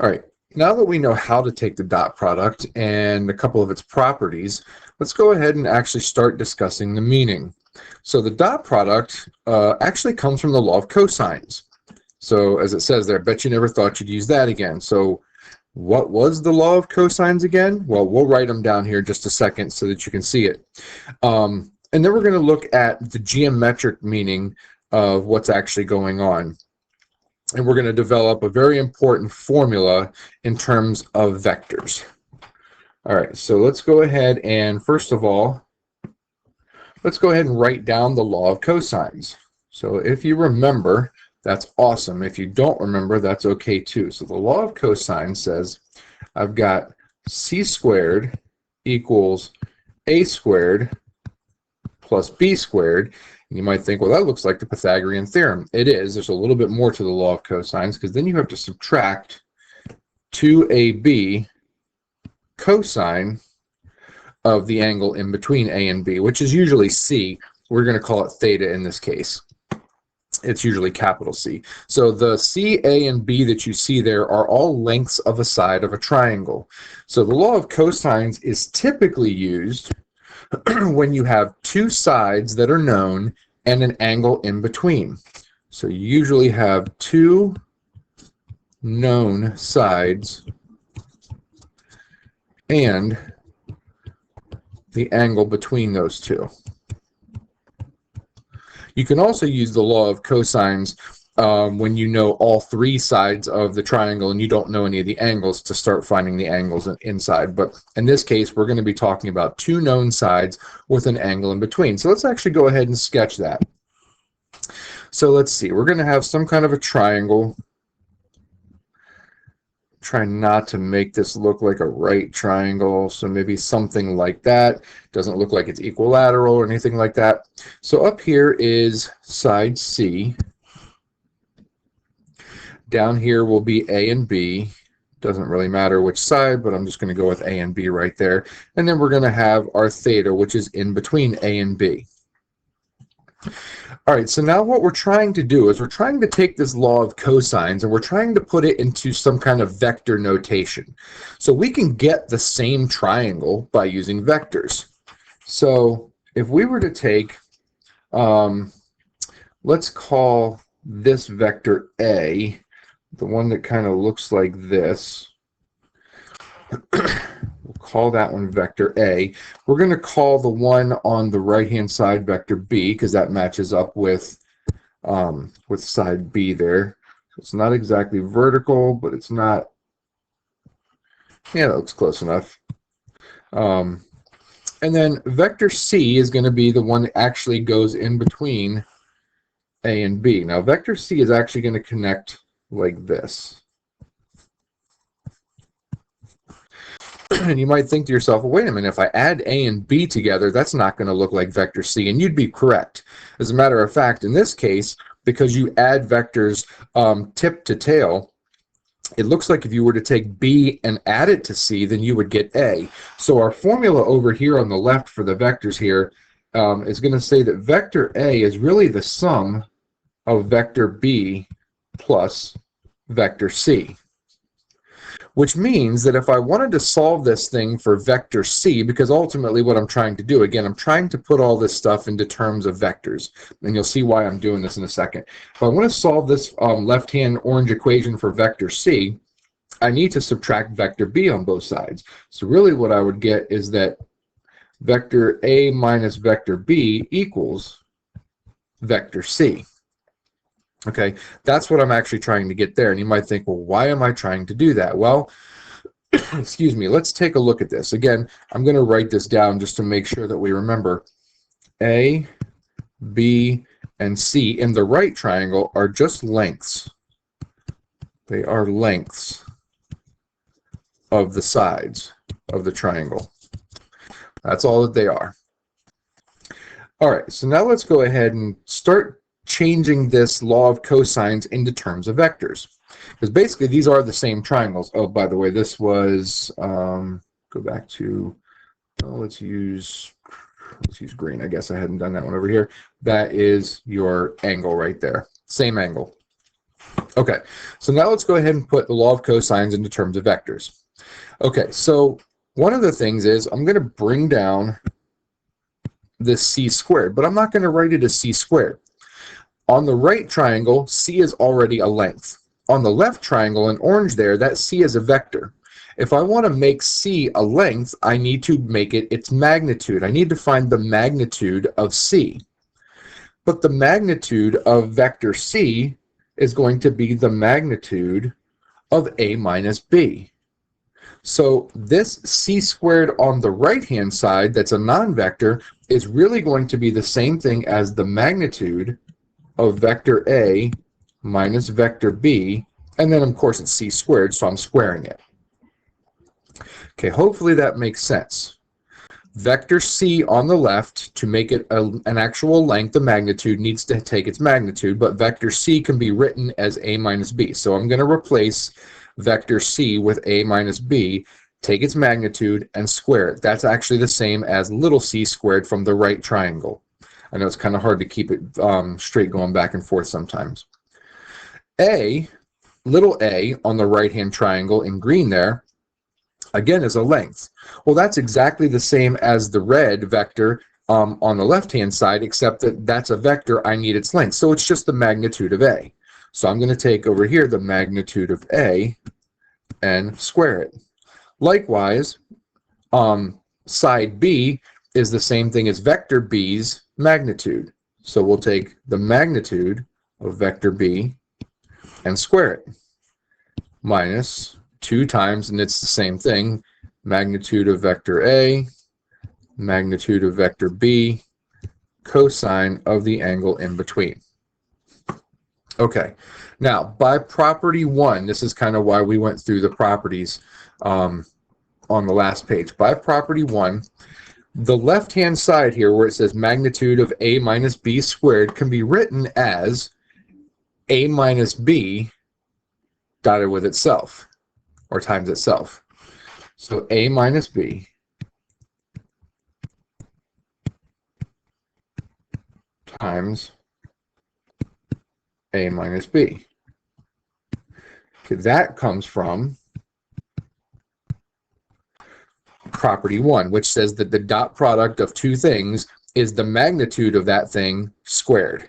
All right, now that we know how to take the dot product and a couple of its properties, let's go ahead and actually start discussing the meaning. So the dot product actually comes from the law of cosines. So as it says there, I bet you never thought you'd use that again. So what was the law of cosines again? Well, we'll write them down here just a second so that you can see it. And then we're going to look at the geometric meaning of what's actually going on. And we're going to develop a very important formula in terms of vectors. All right, so let's go ahead and first of all, let's go ahead and write down the law of cosines. So if you remember, that's awesome. If you don't remember, that's okay too. So the law of cosine says I've got c squared equals a squared plus b squared. And you might think, well, that looks like the Pythagorean theorem. It is. There's a little bit more to the law of cosines because then you have to subtract 2ab cosine of the angle in between a and b, which is usually c. We're going to call it theta in this case. It's usually capital C. So the C, A, and B that you see there are all lengths of a side of a triangle. So the law of cosines is typically used when you have two sides that are known and an angle in between. So you usually have two known sides and the angle between those two. You can also use the law of cosines when you know all three sides of the triangle and you don't know any of the angles to start finding the angles inside. But in this case, we're going to be talking about two known sides with an angle in between. So let's actually go ahead and sketch that. So let's see. We're going to have some kind of a triangle. Try not to make this look like a right triangle, so maybe something like that. Doesn't look like it's equilateral or anything like that. So up here is side C. Down here will be A and B. Doesn't really matter which side, but I'm just going to go with A and B right there. And then we're going to have our theta, which is in between A and B. All right, so now what we're trying to do is we're trying to take this law of cosines and we're trying to put it into some kind of vector notation. So we can get the same triangle by using vectors. So if we were to take, let's call this vector A, the one that kind of looks like this. We'll call that one vector A. We're going to call the one on the right-hand side vector B because that matches up with side B there. It's not exactly vertical, but it's not. Yeah, that looks close enough. And then vector C is going to be the one that actually goes in between A and B. Now, vector C is actually going to connect like this. And you might think to yourself, well, wait a minute, if I add A and B together, that's not going to look like vector C, and you'd be correct. As a matter of fact, in this case, because you add vectors tip to tail, it looks like if you were to take B and add it to C, then you would get A. So our formula over here on the left for the vectors here is going to say that vector A is really the sum of vector B plus vector C. Which means that if I wanted to solve this thing for vector C, because ultimately what I'm trying to do, again, I'm trying to put all this stuff into terms of vectors, and you'll see why I'm doing this in a second. If I want to solve this left-hand orange equation for vector C, I need to subtract vector B on both sides. So really what I would get is that vector A minus vector B equals vector C. Okay, that's what I'm actually trying to get there. And you might think, well, why am I trying to do that? Well, excuse me, let's take a look at this. Again, I'm going to write this down just to make sure that we remember. A, B, and C in the right triangle are just lengths. They are lengths of the sides of the triangle. That's all that they are. All right, so now let's go ahead and start changing this law of cosines into terms of vectors, because basically these are the same triangles. Oh, by the way, this was go back to let's use green. I guess I hadn't done that one over here. That is your angle right there, same angle. Okay, so now let's go ahead and put the law of cosines into terms of vectors. Okay, so one of the things is I'm going to bring down this c squared, but I'm not going to write it as c squared. On the right triangle, c is already a length. On the left triangle in orange there, that c is a vector. If I want to make c a length, I need to make it its magnitude. I need to find the magnitude of c. But the magnitude of vector c is going to be the magnitude of a minus b. So this c squared on the right-hand side, that's a non-vector, is really going to be the same thing as the magnitude of vector a minus vector b, and then of course it's c squared, so I'm squaring it. Okay, hopefully that makes sense. Vector c on the left, to make it an actual length, the magnitude needs to take its magnitude, but vector c can be written as a minus b. So I'm going to replace vector c with a minus b, take its magnitude, and square it. That's actually the same as little c squared from the right triangle. I know it's kind of hard to keep it straight going back and forth sometimes. Little a on the right-hand triangle in green there, again, is a length. Well, that's exactly the same as the red vector on the left-hand side, except that that's a vector. I need its length. So it's just the magnitude of a. So I'm going to take over here the magnitude of a and square it. Likewise, side b is the same thing as vector b's magnitude. So we'll take the magnitude of vector b and square it. Minus 2 times, and it's the same thing, magnitude of vector a, magnitude of vector b, cosine of the angle in between. Okay, now by property 1, this is kind of why we went through the properties on the last page. By property 1, the left-hand side here where it says magnitude of a minus b squared can be written as a minus b dotted with itself, or times itself. So a minus b times a minus b. Okay, that comes from property 1, which says that the dot product of two things is the magnitude of that thing squared.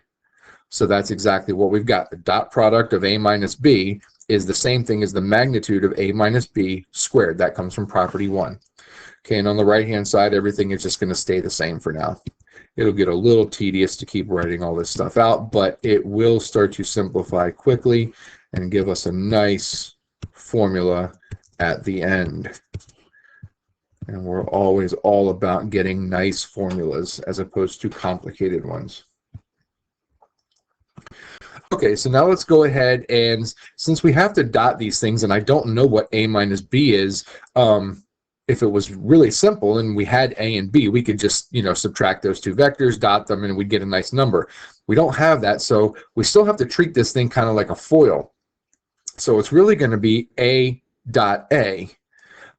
So that's exactly what we've got. The dot product of a minus b is the same thing as the magnitude of a minus b squared. That comes from property 1. Okay, and on the right-hand side, everything is just going to stay the same for now. It'll get a little tedious to keep writing all this stuff out, but it will start to simplify quickly and give us a nice formula at the end. And we're always all about getting nice formulas as opposed to complicated ones. Okay, so now let's go ahead, and since we have to dot these things, and I don't know what a minus b is, if it was really simple and we had a and b, we could just, subtract those two vectors, dot them, and we'd get a nice number. We don't have that, so we still have to treat this thing kind of like a FOIL. So it's really going to be a dot a.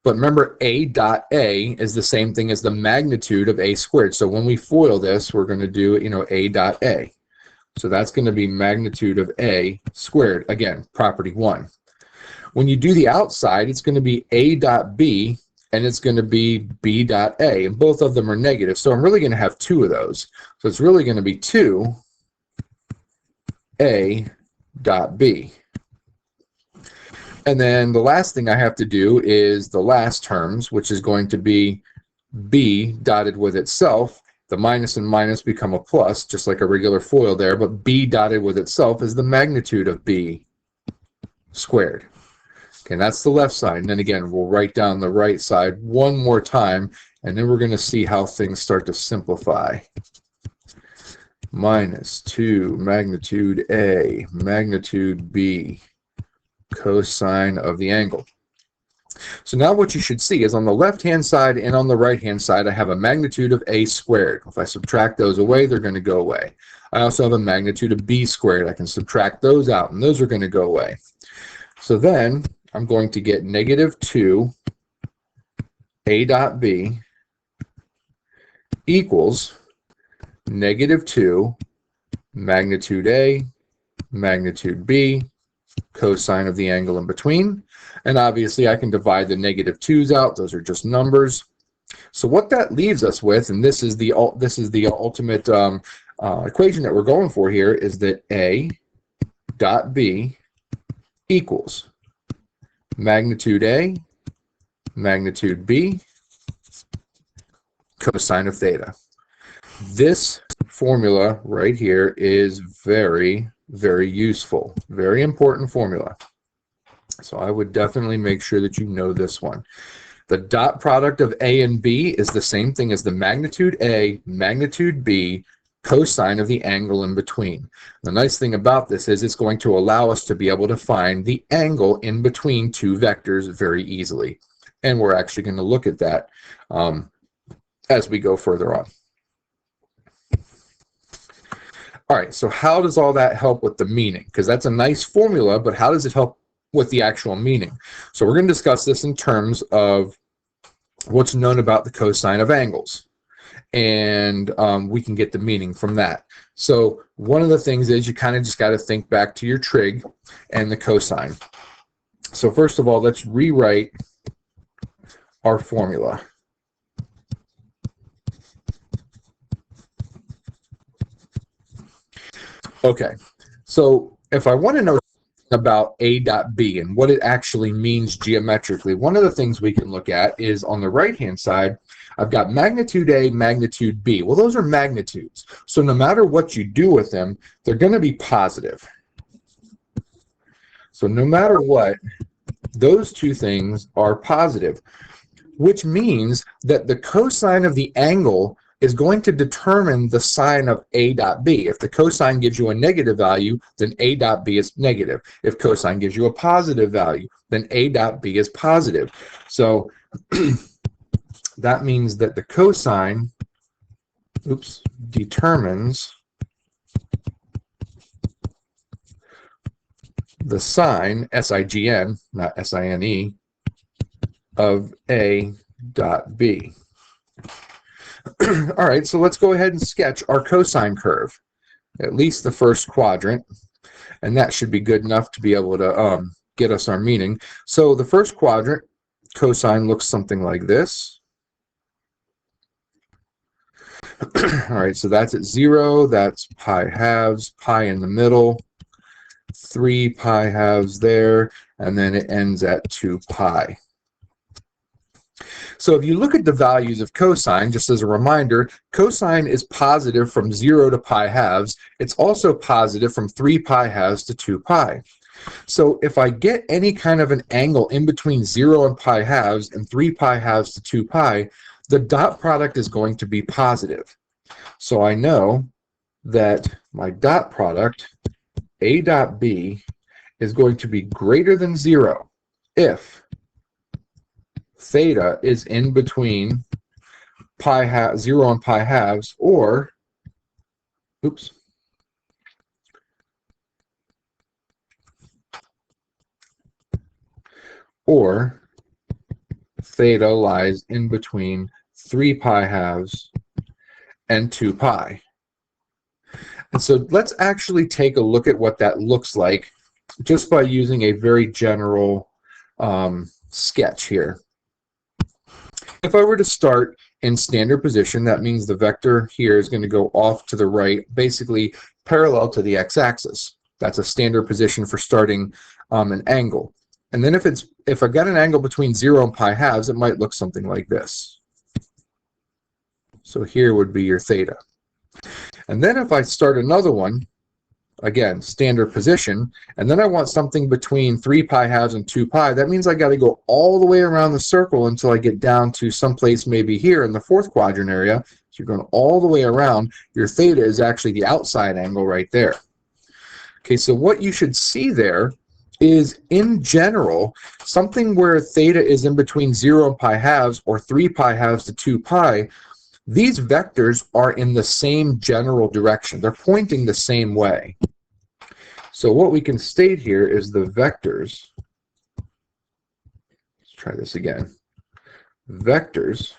But remember, a dot a is the same thing as the magnitude of a squared. So when we FOIL this, we're going to do, a dot a. So that's going to be magnitude of a squared. Again, property 1. When you do the outside, it's going to be a dot b, and it's going to be b dot a. And both of them are negative. So I'm really going to have 2 of those. So it's really going to be 2 a dot b. And then the last thing I have to do is the last terms, which is going to be b dotted with itself. The minus and minus become a plus, just like a regular FOIL there, but b dotted with itself is the magnitude of b squared. Okay, that's the left side. And then again, we'll write down the right side one more time, and then we're going to see how things start to simplify. Minus 2 magnitude a, magnitude b, cosine of the angle. So now what you should see is on the left-hand side and on the right-hand side, I have a magnitude of a squared. If I subtract those away, they're going to go away. I also have a magnitude of b squared. I can subtract those out, and those are going to go away. So then I'm going to get negative 2 a dot b equals negative 2 magnitude a, magnitude b, cosine of the angle in between. And obviously I can divide the -2's out. Those are just numbers. So what that leaves us with, and this is the ultimate equation that we're going for here, is that A dot B equals magnitude A, magnitude B, cosine of theta. This formula right here is very, very useful, very important formula. So I would definitely make sure that you know this one. The dot product of A and B is the same thing as the magnitude A, magnitude B, cosine of the angle in between. The nice thing about this is it's going to allow us to be able to find the angle in between two vectors very easily. And we're actually going to look at that as we go further on. All right, so how does all that help with the meaning? Because that's a nice formula, but how does it help with the actual meaning? So we're going to discuss this in terms of what's known about the cosine of angles. And we can get the meaning from that. So one of the things is you kind of just got to think back to your trig and the cosine. So first of all, let's rewrite our formula. Okay, so if I want to know about A dot B and what it actually means geometrically, one of the things we can look at is on the right-hand side, I've got magnitude A, magnitude B. Well, those are magnitudes. So no matter what you do with them, they're going to be positive. So no matter what, those two things are positive, which means that the cosine of the angle is going to determine the sine of A dot B. If the cosine gives you a negative value, then A dot B is negative. If cosine gives you a positive value, then A dot B is positive. So that means that the cosine, determines the sine, S-I-G-N, not S-I-N-E, of A dot B. All right, so let's go ahead and sketch our cosine curve, at least the first quadrant, and that should be good enough to be able to get us our meaning. So the first quadrant, cosine looks something like this. All right, so that's at 0, that's pi halves, pi in the middle, 3 pi halves there, and then it ends at 2 pi. So if you look at the values of cosine, just as a reminder, cosine is positive from 0 to pi halves. It's also positive from 3 pi halves to 2 pi. So if I get any kind of an angle in between 0 and pi halves and 3 pi halves to 2 pi, the dot product is going to be positive. So I know that my dot product, A dot B, is going to be greater than 0 if theta is in between 0 and pi halves, or theta lies in between 3 pi halves and 2 pi. And so let's actually take a look at what that looks like just by using a very general sketch here. If I were to start in standard position, that means the vector here is going to go off to the right, basically parallel to the x-axis. That's a standard position for starting an angle. And then if I got an angle between 0 and pi halves, it might look something like this. So here would be your theta. And then if I start another one, again, standard position, and then I want something between 3 pi halves and 2 pi, that means I got to go all the way around the circle until I get down to someplace maybe here in the fourth quadrant area. So you're going all the way around. Your theta is actually the outside angle right there. Okay, so what you should see there is, in general, something where theta is in between 0 and pi halves, or 3 pi halves to 2 pi, these vectors are in the same general direction. They're pointing the same way. So what we can state here is the vectors, let's try this again, vectors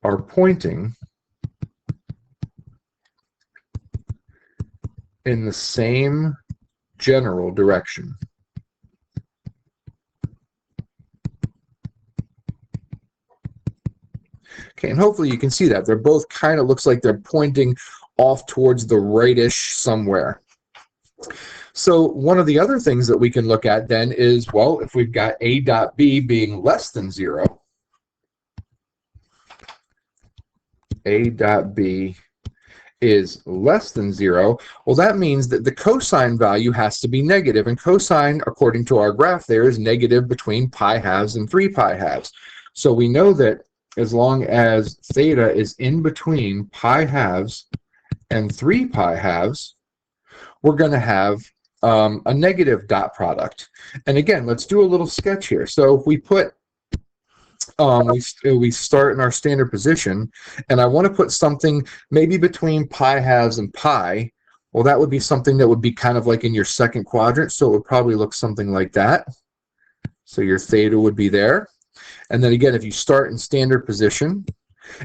are pointing in the same general direction. Okay, and hopefully you can see that. They're both kind of looks like they're pointing off towards the right-ish somewhere. So one of the other things that we can look at then is, well, if we've got A dot B being less than 0, A dot B is less than 0, well, that means that the cosine value has to be negative. And cosine, according to our graph there, is negative between pi halves and 3 pi halves. So we know that as long as theta is in between pi halves and 3 pi halves, we're going to have a negative dot product. And again, let's do a little sketch here. So if we put, we start in our standard position, and I want to put something maybe between pi halves and pi, well, that would be something that would be kind of like in your second quadrant, so it would probably look something like that. So your theta would be there. And then again, if you start in standard position,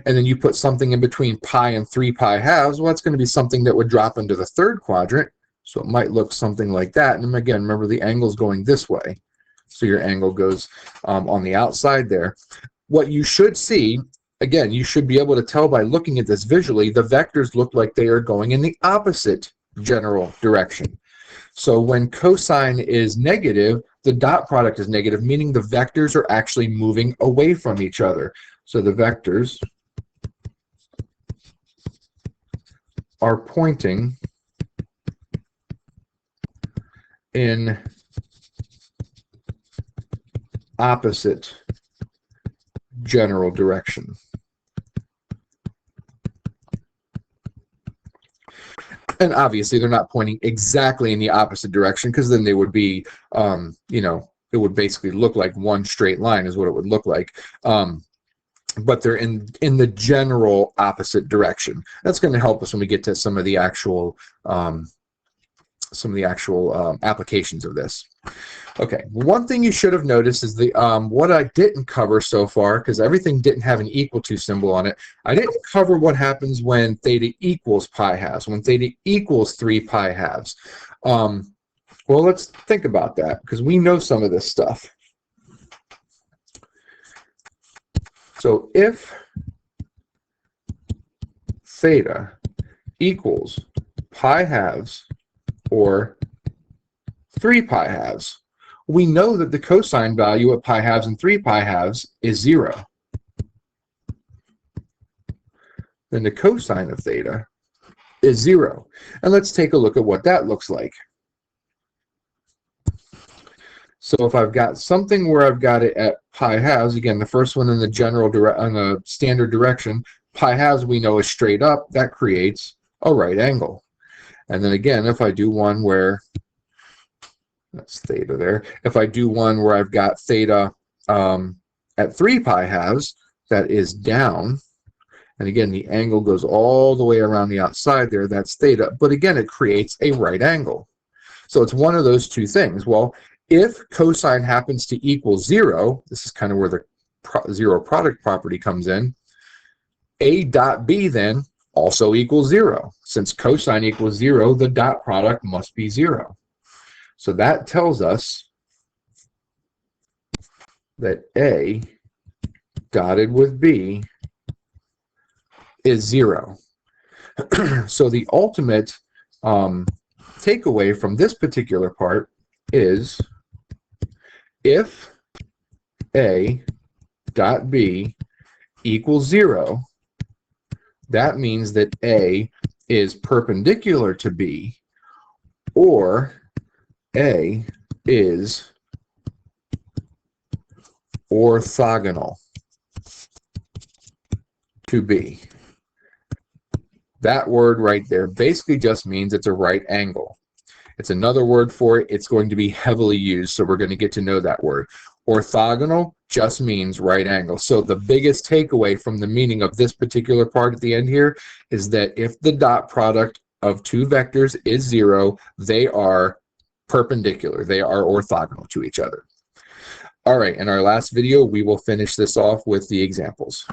and then you put something in between pi and 3 pi halves, well, that's going to be something that would drop into the third quadrant. So it might look something like that. And again, remember the angle's going this way. So your angle goes on the outside there. What you should see, again, you should be able to tell by looking at this visually, the vectors look like they are going in the opposite general direction. So when cosine is negative, the dot product is negative, meaning the vectors are actually moving away from each other. So the vectors are pointing in opposite general direction. And obviously they're not pointing exactly in the opposite direction, because then they would be, you know, it would basically look like one straight line is what it would look like. But they're in the general opposite direction. That's going to help us when we get to some of the actual applications of this. Okay, one thing you should have noticed is the what I didn't cover so far, because everything didn't have an equal to symbol on it. I didn't cover what happens when theta equals pi halves, when theta equals 3 pi halves. Well, let's think about that, because we know some of this stuff. So if theta equals pi halves or 3 pi halves, we know that the cosine value at pi halves and 3 pi halves is 0. Then the cosine of theta is 0. And let's take a look at what that looks like. So if I've got something where I've got it at pi halves, again, the first one in the general on the standard direction, pi halves we know is straight up, that creates a right angle. And then again, if I do one where, that's theta there, if I do one where I've got theta at 3 pi halves, that is down. And again, the angle goes all the way around the outside there, that's theta. But again, it creates a right angle. So it's one of those two things. Well, if cosine happens to equal 0, this is kind of where the zero product property comes in, A dot B then also equals 0. Since cosine equals 0, the dot product must be 0. So that tells us that A dotted with B is 0. So the ultimate takeaway from this particular part is, if A dot B equals 0, that means that A is perpendicular to B, or A is orthogonal to B. That word right there basically just means it's a right angle. It's another word for it. It's going to be heavily used, so we're going to get to know that word. Orthogonal just means right angle. So the biggest takeaway from the meaning of this particular part at the end here is that if the dot product of two vectors is 0, they are perpendicular. They are orthogonal to each other. All right, in our last video, we will finish this off with the examples.